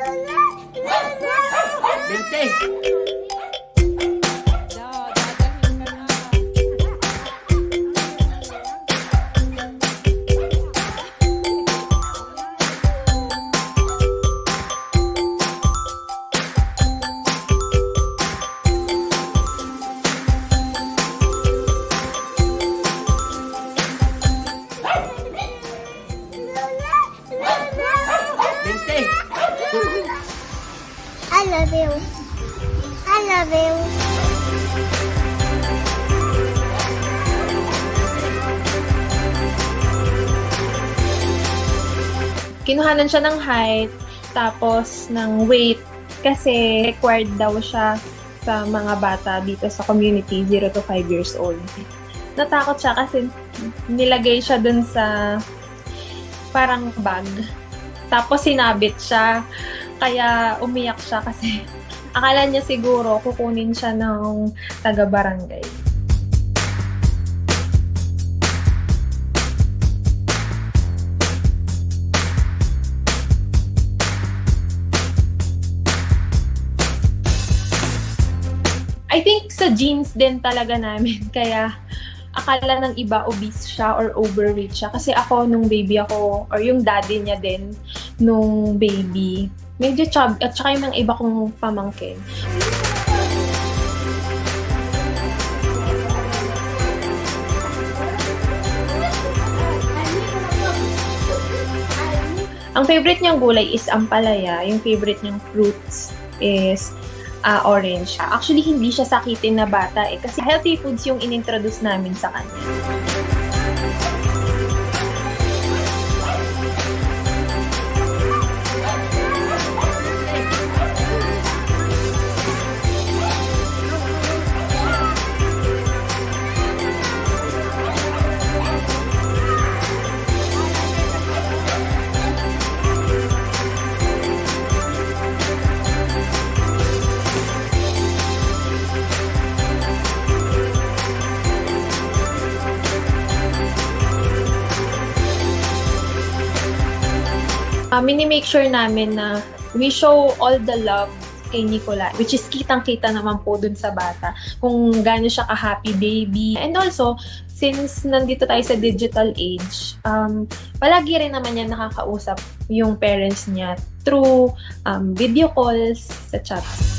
Bente! Bente! I love you. I love you. Kinuhanan siya ng height, tapos ng weight, kasi required daw siya sa mga bata dito sa community, 0 to 5 years old. Natakot siya kasi nilagay siya dun sa parang bag. Tapos sinabit siya, kaya umiyak siya kasi akala niya siguro kukunin siya ng taga-barangay. I think sa genes din talaga namin, kaya akala ng iba obese siya or overweight siya. Kasi ako, nung baby ako, or yung daddy niya din, nung baby, medyo chubby, at saka yung mga iba kong pamangkin. Ang favorite niyang gulay is ampalaya. Yung favorite niyang fruits is orange. Actually, hindi siya sakitin na bata kasi healthy foods yung inintroduce namin sa kanya. Mini-make sure namin na we show all the love kay Nicola, which is kitang-kita naman po dun sa bata kung gaano siya ka-happy baby. And also, since nandito tayo sa digital age, palagi rin naman niya nakakausap yung parents niya through video calls sa chats.